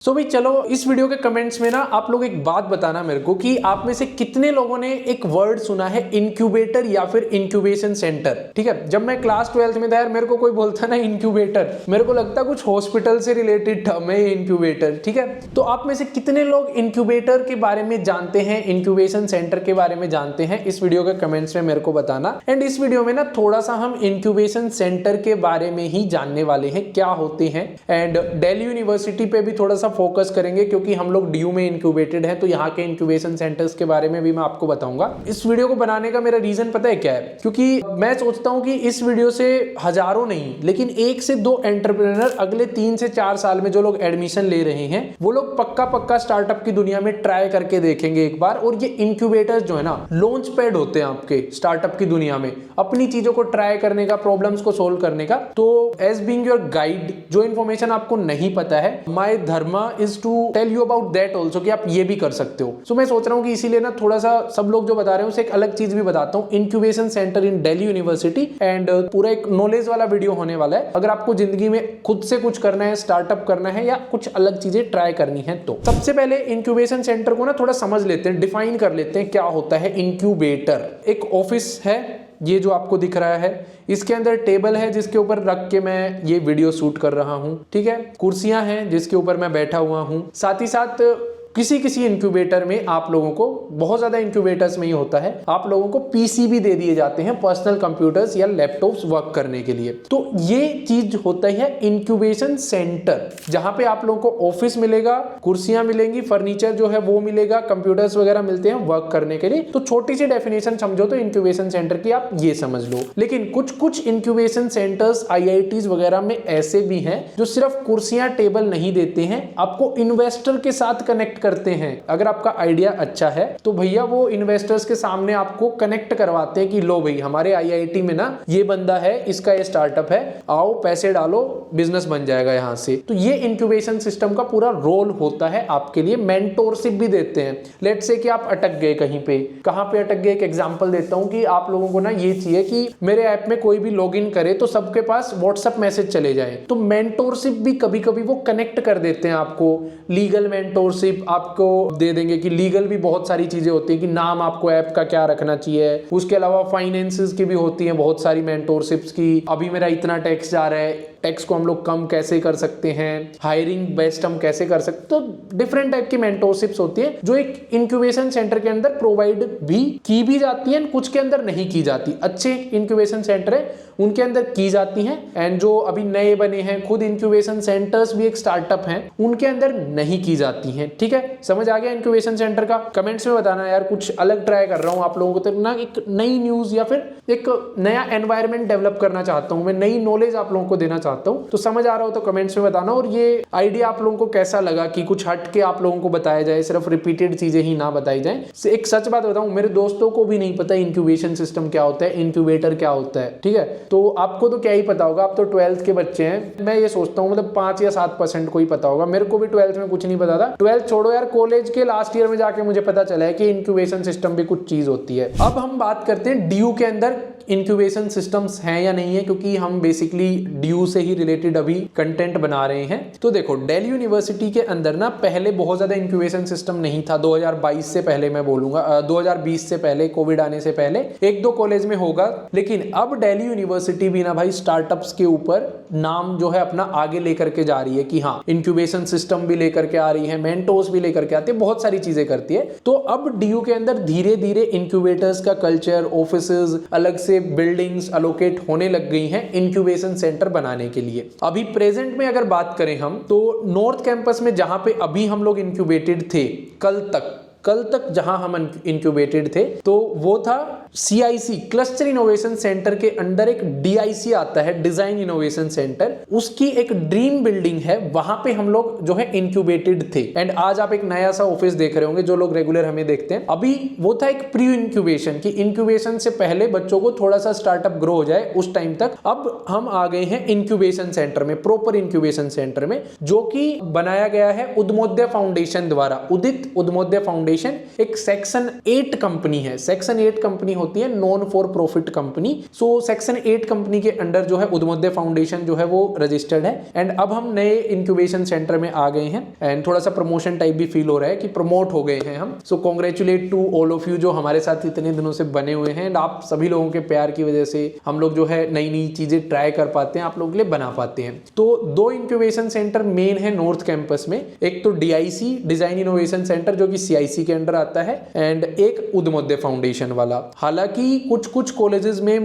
सो भाई चलो इस वीडियो के कमेंट्स में ना आप लोग एक बात बताना मेरे को कि आप में से कितने लोगों ने एक वर्ड सुना है इंक्यूबेटर या फिर इंक्यूबेशन सेंटर। ठीक है, जब मैं क्लास 12th में था यार मेरे को कोई बोलता ना इंक्यूबेटर, मेरे को लगता कुछ हॉस्पिटल से रिलेटेड टर्म है इंक्यूबेटर। ठीक है, तो आप में से कितने लोग इंक्यूबेटर के बारे में जानते हैं, इंक्यूबेशन सेंटर के बारे में जानते हैं, इस वीडियो के कमेंट्स में मेरे को बताना। एंड इस वीडियो में ना थोड़ा सा हम इंक्यूबेशन सेंटर के बारे में ही जानने वाले हैं, क्या होते हैं। एंड दिल्ली यूनिवर्सिटी पे भी थोड़ा सा फोकस करेंगे क्योंकि हम लोग ड्यू में इंक्यूबेटेड हैं, तो यहाँ के इंक्यूबेशन सेंटर्स के बारे में भी मैं आपको बताऊंगा। इस वीडियो को बनाने का मेरा रीजन पता है क्या है, क्योंकि मैं सोचता हूँ कि इस वीडियो से हजारों नहीं लेकिन 1 से 2 एंटरप्रेन्योर अगले 3 से 4 साल में जो लोग एडमिशन ले रहे हैं वो लोग पक्का स्टार्टअप की दुनिया में ट्राई करके देखेंगे एक बार। और ये इंक्यूबेटर्स जो है ना लॉन्च पैड होते हैं आपके स्टार्टअप की दुनिया में अपनी चीजों को ट्राई करने का, प्रॉब्लम्स को सोल्व करने का। तो एज बीइंग योर गाइड, जो इन्फॉर्मेशन आपको नहीं पता है, my dharma is to tell you about that also कि आप ये भी कर सकते हो। सो मैं सोच रहा हूँ कि इसीलिए ना थोड़ा सा सब लोग जो बता रहे हैं उसे एक अलग चीज भी बताता हूँ, incubation centre in Delhi university. And पूरा एक नॉलेज वाला वीडियो होने वाला है। अगर आपको जिंदगी में खुद से कुछ करना है, स्टार्टअप करना है या कुछ अलग चीजें ट्राई करनी है, तो सबसे पहले इंक्यूबेशन सेंटर को ना थोड़ा समझ लेते हैं, डिफाइन कर लेते हैं क्या होता है इंक्यूबेटर। एक ऑफिस है ये जो आपको दिख रहा है, इसके अंदर टेबल है जिसके ऊपर रख के मैं ये वीडियो शूट कर रहा हूं। ठीक है, कुर्सियां हैं जिसके ऊपर मैं बैठा हुआ हूं। साथ ही साथ किसी इंक्यूबेटर में आप लोगों को, बहुत ज्यादा इंक्यूबेटर्स में ही होता है, आप लोगों को पीसी भी दे दिए जाते हैं, पर्सनल कंप्यूटर्स या लैपटॉप्स वर्क करने के लिए। तो ये चीज होता है इंक्यूबेशन सेंटर, जहां पे आप लोगों को ऑफिस मिलेगा, कुर्सियां मिलेंगी, फर्नीचर जो है वो मिलेगा, कंप्यूटर्स वगैरह मिलते हैं वर्क करने के लिए। तो छोटी सी डेफिनेशन समझो तो इंक्यूबेशन सेंटर की आप ये समझ लो। लेकिन कुछ इंक्यूबेशन सेंटर्स IITs वगैरह में ऐसे भी हैं जो सिर्फ कुर्सियां टेबल नहीं देते हैं, आपको इन्वेस्टर के साथ कनेक्ट करते हैं। अगर आपका आइडिया अच्छा है तो भैया वो इन्वेस्टर्स के सामने आपको कनेक्ट करवाते हैं कि लो भाई हमारे IIT में ना ये बंदा है, इसका ये स्टार्टअप है, आओ पैसे डालो, बिजनेस बन जाएगा यहां से। तो ये इंक्यूबेशन सिस्टम का पूरा रोल होता है आपके लिए। मेंटोरशिप भी देते हैं। लेट्स से कि आप अटक गए कहीं पे, कहां पे अटक गए, एक एग्जांपल देता हूं कि आप लोगों को ना ये चाहिए कि मेरे ऐप में कोई भी लॉगिन करे तो सबके पास व्हाट्सएप मैसेज चले जाए। तो मेंटोरशिप भी कभी कभी वो कनेक्ट कर देते हैं आपको। लीगल मेंटोरशिप आपको दे देंगे कि लीगल भी बहुत सारी चीजें होती है कि नाम आपको ऐप का क्या रखना चाहिए। उसके अलावा फाइनेंसेस की भी होती है बहुत सारी मेंटोरशिप्स की। अभी मेरा इतना टैक्स जा रहा है, टैक्स को हम लोग कम कैसे कर सकते हैं, हायरिंग बेस्ट हम कैसे कर सकते। तो डिफरेंट टाइप की मेंटोरशिप्स होती है जो एक इंक्यूबेशन सेंटर के अंदर प्रोवाइड भी की भी जाती है, कुछ के अंदर नहीं की जाती। अच्छे इंक्यूबेशन सेंटर है उनके अंदर की जाती हैं, एंड जो अभी नए बने हैं, खुद इंक्यूबेशन सेंटर्स भी एक स्टार्टअप हैं, उनके अंदर नहीं की जाती हैं। ठीक है, समझ आ गया इंक्यूबेशन सेंटर का? कमेंट्स में बताना यार, कुछ अलग ट्राई कर रहा हूं आप लोगों को, तो ना एक नई न्यूज या फिर एक नया एनवायरमेंट डेवलप करना चाहता हूं मैं, नई नॉलेज आप लोगों को देना चाहता हूं। तो समझ आ रहा हो तो कमेंट्स में बताना। और ये आइडिया आप लोगों को कैसा लगा कि कुछ हट के आप लोगों को बताया जाए, सिर्फ रिपीटेड चीजें ही ना बताई जाए। एक सच बात बताऊं, मेरे दोस्तों को भी नहीं पता इंक्यूबेशन सिस्टम क्या होता है, इंक्यूबेटर क्या होता है। ठीक है, तो आपको तो क्या ही पता होगा, आप तो 12th के बच्चे हैं। मैं ये सोचता हूँ मतलब 5 या 7% को ही पता होगा। मेरे को भी 12th में कुछ नहीं पता था। 12th छोड़ो यार, कॉलेज के लास्ट ईयर में जाके मुझे पता चला है कि इंक्यूबेशन सिस्टम भी कुछ चीज होती है। अब हम बात करते हैं ड्यू के अंदर इंक्यूबेशन सिस्टम्स हैं या नहीं है, क्योंकि हम बेसिकली ड्यू से ही रिलेटेड अभी कंटेंट बना रहे हैं। तो देखो दिल्ली यूनिवर्सिटी के अंदर ना पहले बहुत ज्यादा इंक्यूबेशन सिस्टम नहीं था। 2022 से पहले मैं बोलूंगा, 2020 से पहले, कोविड आने से पहले 1-2 कॉलेज में होगा। लेकिन अब दिल्ली यूनिवर्सिटी भी ना भाई स्टार्टअप्स के ऊपर नाम जो है अपना आगे लेकर के जा रही है कि हाँ इंक्यूबेशन सिस्टम भी लेकर के आ रही है, मेंटोर्स भी लेकर के आती है, बहुत सारी चीजें करती है। तो अब ड्यू के अंदर धीरे धीरे इंक्यूबेटर्स का कल्चर, ऑफिसेज, अलग से बिल्डिंग्स अलोकेट होने लग गई हैं इंक्यूबेशन सेंटर बनाने के लिए। अभी प्रेजेंट में अगर बात करें हम, तो नॉर्थ कैंपस में जहां पे अभी हम लोग इंक्यूबेटेड थे कल तक जहां हम इंक्यूबेटेड थे, तो वो था CIC क्लस्टर इनोवेशन सेंटर के अंडर एक DIC आता है, डिजाइन इनोवेशन सेंटर। उसकी एक ड्रीम बिल्डिंग है, वहां पे हम लोग जो है इंक्यूबेटेड थे। एंड आज आप एक नया सा ऑफिस देख रहे होंगे, जो लोग रेगुलर हमें देखते हैं। अभी वो था एक प्री इंक्यूबेशन की, इंक्यूबेशन से पहले बच्चों को थोड़ा सा स्टार्टअप ग्रो हो जाए उस टाइम तक। अब हम आ गए हैं इंक्यूबेशन सेंटर में, प्रॉपर इंक्यूबेशन सेंटर में, जो कि बनाया गया है उद्मोदय फाउंडेशन द्वारा, उदित उद्मोदय फाउंडेशन फाउंडेशन एक सेक्शन 8 कंपनी है। सेक्शन 8 कंपनी होती है non for profit company. So section 8 company के अंडर जो है उद्यमोदय फाउंडेशन जो है वो रजिस्टर्ड है। एंड अब हम नए इंक्यूबेशन सेंटर में आ गए हैं एंड थोड़ा सा प्रमोशन टाइप भी फील हो रहा है कि प्रमोट हो गए हैं हम। So congratulate to all of you जो हमारे साथ इतने दिनों से बने हुए हैं। एंड आप सभी लोगों के प्यार की वजह से हम लोग जो है नई नई चीजें ट्राई कर पाते हैं, आप लोगों के लिए बना पाते हैं। तो 2 इंक्यूबेशन सेंटर मेन है नॉर्थ कैंपस में, एक तो DIC डिजाइन इनोवेशन सेंटर जो कि CIC के अंडर आता है एंड एक उद्यमोदय फाउंडेशन वाला। हालांकि कुछ कॉलेजेस में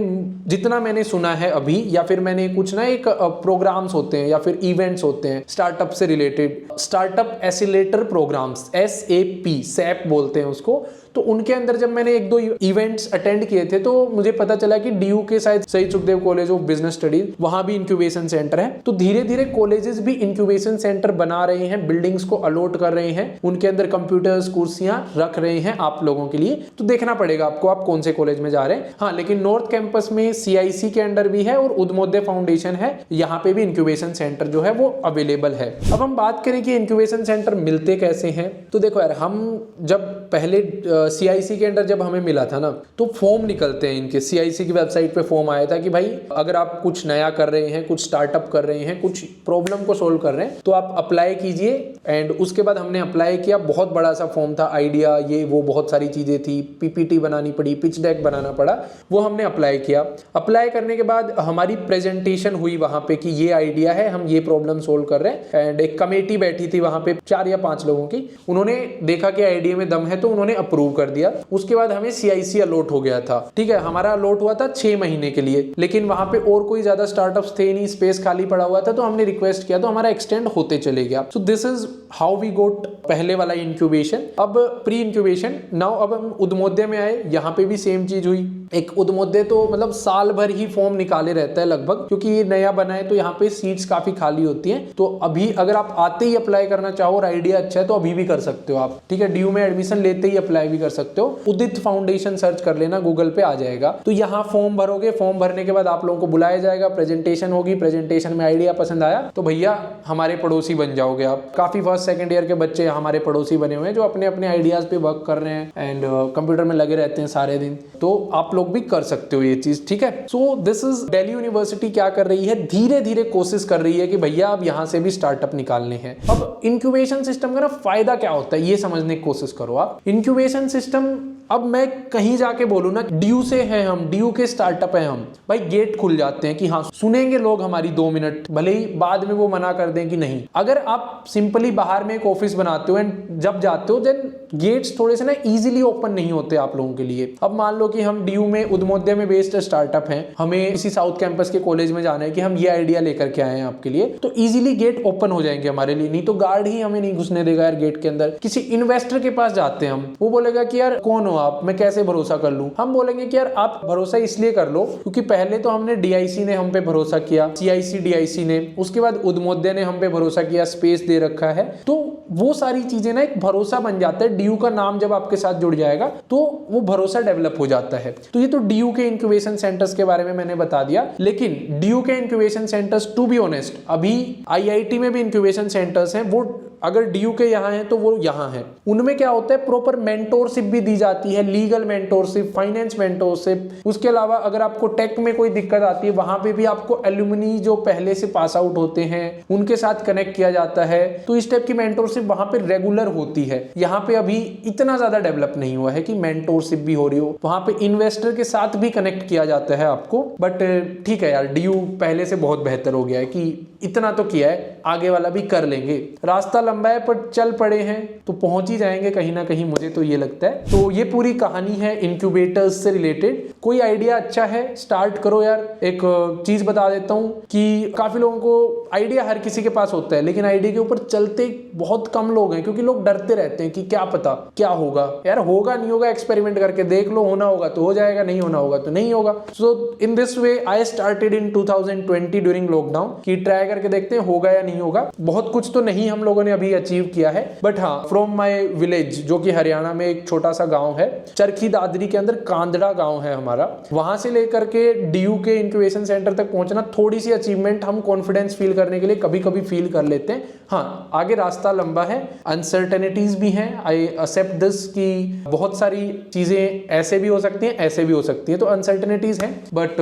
जितना मैंने सुना है अभी, या फिर मैंने कुछ ना एक प्रोग्राम्स होते हैं या फिर इवेंट्स होते हैं स्टार्टअप से related, startup accelerator programmes, SAP बोलते हैं उसको। तो उनके अंदर जब मैंने 1-2 इवेंट्स अटेंड किए थे तो मुझे पता चला कि DU के शायद शहीद Sukhdev college of business studies वहां भी इंक्यूबेशन सेंटर है। तो धीरे धीरे कॉलेजेस भी इंक्यूबेशन सेंटर बना रहे हैं, बिल्डिंग्स को अलॉट कर रहे हैं, उनके अंदर कंप्यूटर्स कुर्सियां रख रहे हैं आप लोगों के लिए। तो देखना पड़ेगा आपको आप कौन से कॉलेज में जा रहे हैं। हाँ, लेकिन नॉर्थ कैंपस में CIC के अंडर भी है और उद्यमोदय फाउंडेशन है, यहाँ पे भी इंक्यूबेशन सेंटर जो है वो अवेलेबल है। अब हम बात करें कि इंक्यूबेशन सेंटर मिलते कैसे हैं, तो देखो यार, हम जब पहले CIC के अंडर जब हमें मिला था ना, तो फॉर्म निकलते हैं इनके। CIC की वेबसाइट पे फॉर्म आया था कि भाई अगर आप कुछ नया कर रहे हैं, कुछ स्टार्टअप कर रहे हैं, कुछ प्रॉब्लम को सोल्व कर रहे हैं, तो आप अप्लाई कीजिए। एंड उसके बाद हमने अप्लाई किया, बहुत बड़ा सा फॉर्म था, आइडिया ये वो बहुत सारी चीजें थी, PPT बनानी पड़ी, पिच डेक बनाना पड़ा, वो हमने अप्लाई किया। अप्लाई करने के बाद हमारी प्रेजेंटेशन हुई वहां पे कि ये आइडिया है, हम ये प्रॉब्लम सोल्व कर रहे हैं। एंड एक कमेटी बैठी थी वहां पे 4 या 5 लोगों की, उन्होंने देखा कि आइडिया में दम है तो उन्होंने अप्रूव कर दिया। उसके बाद हमें CIC अलॉट हो गया था। ठीक है, हमारा अलॉट हुआ था 6 महीने के लिए, लेकिन वहां पे और कोई ज्यादा स्टार्टअप्स थे नहीं, स्पेस खाली पड़ा हुआ था, तो हमने रिक्वेस्ट किया तो हमारा एक्सटेंड होते चले गया। So this is how we got पहले वाला इंक्यूबेशन। अब प्री इंक्यूबेशन नाउ, अब हम उद्यमोदय में आए, यहाँ पे भी सेम चीज हुई। एक उद्यमोदय तो मतलब साल भर ही फॉर्म निकाले रहता है लगभग, क्योंकि ये नया बना है तो यहाँ पे सीट्स काफी खाली होती हैं। तो अभी अगर आप आते ही अप्लाई करना चाहो और आइडिया अच्छा है तो अभी भी कर सकते हो आप। ठीक है, DU में एडमिशन लेते ही अप्लाई भी कर सकते हो। उदित फाउंडेशन सर्च कर लेना, गूगल पे आ जाएगा। तो यहाँ फॉर्म भरोगे, फॉर्म भरने के बाद आप लोगों को बुलाया जाएगा, प्रेजेंटेशन होगी, प्रेजेंटेशन में आइडिया पसंद आया तो भैया हमारे पड़ोसी बन जाओगे आप। काफी फर्स्ट सेकंड ईयर के बच्चे हमारे पड़ोसी बने हुए हैं जो अपने अपने आइडियाज पे वर्क कर रहे हैं एंड कंप्यूटर में लगे रहते हैं सारे दिन। तो आप लोग भी कर सकते हो ये चीज। ठीक है, सो दिस इज दिल्ली यूनिवर्सिटी क्या कर रही है, धीरे धीरे कोशिश कर रही है कि भैया अब यहाँ से भी स्टार्टअप निकालने हैं। अब इंक्यूबेशन सिस्टम का ना फायदा क्या होता है ये समझने की कोशिश करो आप। इंक्यूबेशन सिस्टम, अब मैं कहीं जाके बोलूं ना DU से हैं हम, DU के स्टार्टअप हैं हम, भाई गेट खुल जाते हैं कि हाँ सुनेंगे लोग हमारी 2 मिनट, भले ही बाद में वो मना कर दें कि नहीं। अगर आप सिंपली बाहर में एक ऑफिस बनाते हो एंड जब जाते हो देन गेट्स थोड़े से ना इजीली ओपन नहीं होते आप लोगों के लिए। अब मान लो कि हम DU में उद्यमोदय में बेस्ड स्टार्टअप हैं, हमें किसी साउथ कैंपस के कॉलेज में जाना है कि हम ये आइडिया लेकर के आए हैं आपके लिए, तो इजीली गेट ओपन हो जाएंगे हमारे लिए। नहीं तो गार्ड ही हमें नहीं घुसने देगा यार गेट के अंदर। किसी इन्वेस्टर के पास जाते हैं हम, वो बोलेगा कि यार कौन हो आप, मैं कैसे भरोसा कर लूं। हम बोलेंगे कि यार आप भरोसा इसलिए कर लो क्योंकि पहले तो हमने DIC ने हम पे भरोसा किया, CIC DIC ने, उसके बाद उद्यमोदय ने हम पे भरोसा किया, स्पेस दे रखा है। तो वो सारी चीजें ना एक भरोसा बन जाता है। DU का नाम जब आपके साथ जुड़ जाएगा तो वो भरोसा डेवलप हो जाता है। तो ये तो DU के इंक्यूबेशन सेंटर्स के बारे में मैंने बता दिया। लेकिन DU के incubation centres to be honest, अभी IIT में भी इंक्यूबेशन सेंटर्स हैं, वो अगर DU के यहाँ है तो वो यहाँ है। उनमें क्या होता है, प्रॉपर मेंटोरशिप भी दी जाती है, लीगल मेंटोरशिप, फाइनेंस मेंटोरशिप। उसके अलावा अगर आपको टेक में कोई दिक्कत आती है, वहां पे भी आपको एल्यूमिनी जो पहले से पास आउट होते हैं उनके साथ कनेक्ट किया जाता है। तो इस टाइप की मेंटोरशिप वहां पे रेगुलर होती है। यहाँ पे अभी इतना ज्यादा डेवलप नहीं हुआ है कि मेंटोरशिप भी हो रही हो। वहां पे इन्वेस्टर के साथ भी कनेक्ट किया जाता है आपको। बट ठीक है यार, DU पहले से बहुत बेहतर हो गया है कि इतना तो किया है, आगे वाला भी कर लेंगे। रास्ता लंबा है पर चल पड़े हैं तो पहुंच ही जाएंगे कहीं ना कहीं, मुझे तो ये लगता है। तो ये पूरी कहानी है इंक्यूबेटर्स से रिलेटेड। कोई आइडिया अच्छा है स्टार्ट करो यार। एक चीज बता देता हूं कि काफी लोगों को आइडिया हर किसी के पास होता है, लेकिन आइडिया के ऊपर चलते बहुत कम लोग हैं क्योंकि लोग डरते रहते हैं कि क्या पता क्या होगा। यार होगा नहीं होगा, एक्सपेरिमेंट करके देख लो, होना होगा तो हो जाएगा, नहीं होना होगा तो नहीं होगा। So in this way I started in 2020 during lockdown कि ट्राई करके देखते हैं होगा या नहीं नहीं होगा, बहुत कुछ तो नहीं हम लोगों ने अभी अचीव किया है, बट हाँ फ्रॉम माई विलेज जो कि हरियाणा में एक छोटा सा गाँव है, चरखी दादरी के अंदर कांदड़ा गाँव है हमारा, वहां से लेकर के DU के इंक्यूबेशन सेंटर तक पहुंचना थोड़ी सी अचीवमेंट हम कॉन्फिडेंस फील करने के लिए कभी कभी फील कर लेते हैं। हाँ आगे रास्ता लंबा है, अनसर्टेनिटीज भी हैं, आई एक्सेप्ट दिस कि बहुत सारी चीजें ऐसे भी हो सकती हैं ऐसे भी हो सकती हैं, तो अनसर्टेनिटीज हैं, but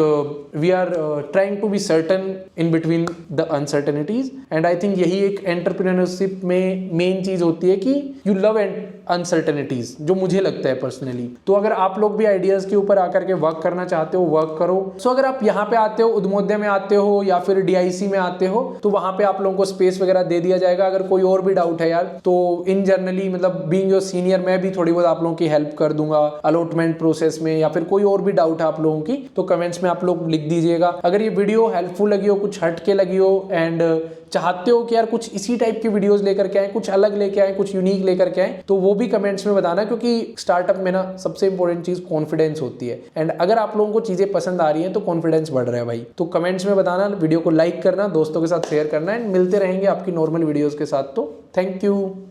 we are trying to be certain in between the uncertainties. And I think यही एक एंटरप्रेन्योरशिप में मेन चीज होती है कि यू लव अनसर्टेनिटीज, जो मुझे लगता है पर्सनली। तो अगर आप लोग भी आइडियाज के ऊपर आकर के वर्क करना चाहते हो, वर्क करो। सो अगर आप यहाँ पे आते हो, उद्यमोदय में आते हो या फिर DIC में आते हो, तो वहां पे आप लोगों को स्पेस वगैरह दे दिया जाएगा। अगर कोई और भी डाउट है यार, तो इन जनरली मतलब बीइंग योर सीनियर मैं भी थोड़ी बहुत आप लोगों की हेल्प कर दूंगा अलॉटमेंट प्रोसेस में, या फिर कोई और भी डाउट है आप लोगों की तो कमेंट्स में आप लोग लिख दीजिएगा। अगर ये वीडियो हेल्पफुल लगी हो, कुछ हट के लगी हो एंड चाहते हो कि यार कुछ इसी टाइप की वीडियोस लेकर के आए, कुछ अलग लेके आए, कुछ यूनिक लेकर के आए, तो वो भी कमेंट्स में बताना, क्योंकि स्टार्टअप में ना सबसे इंपॉर्टेंट चीज कॉन्फिडेंस होती है। एंड अगर आप लोगों को चीजें पसंद आ रही हैं तो कॉन्फिडेंस बढ़ रहा है भाई। तो कमेंट्स में बताना, वीडियो को लाइक करना, दोस्तों के साथ शेयर करना, एंड मिलते रहेंगे आपकी नॉर्मल वीडियोस के साथ। तो थैंक यू।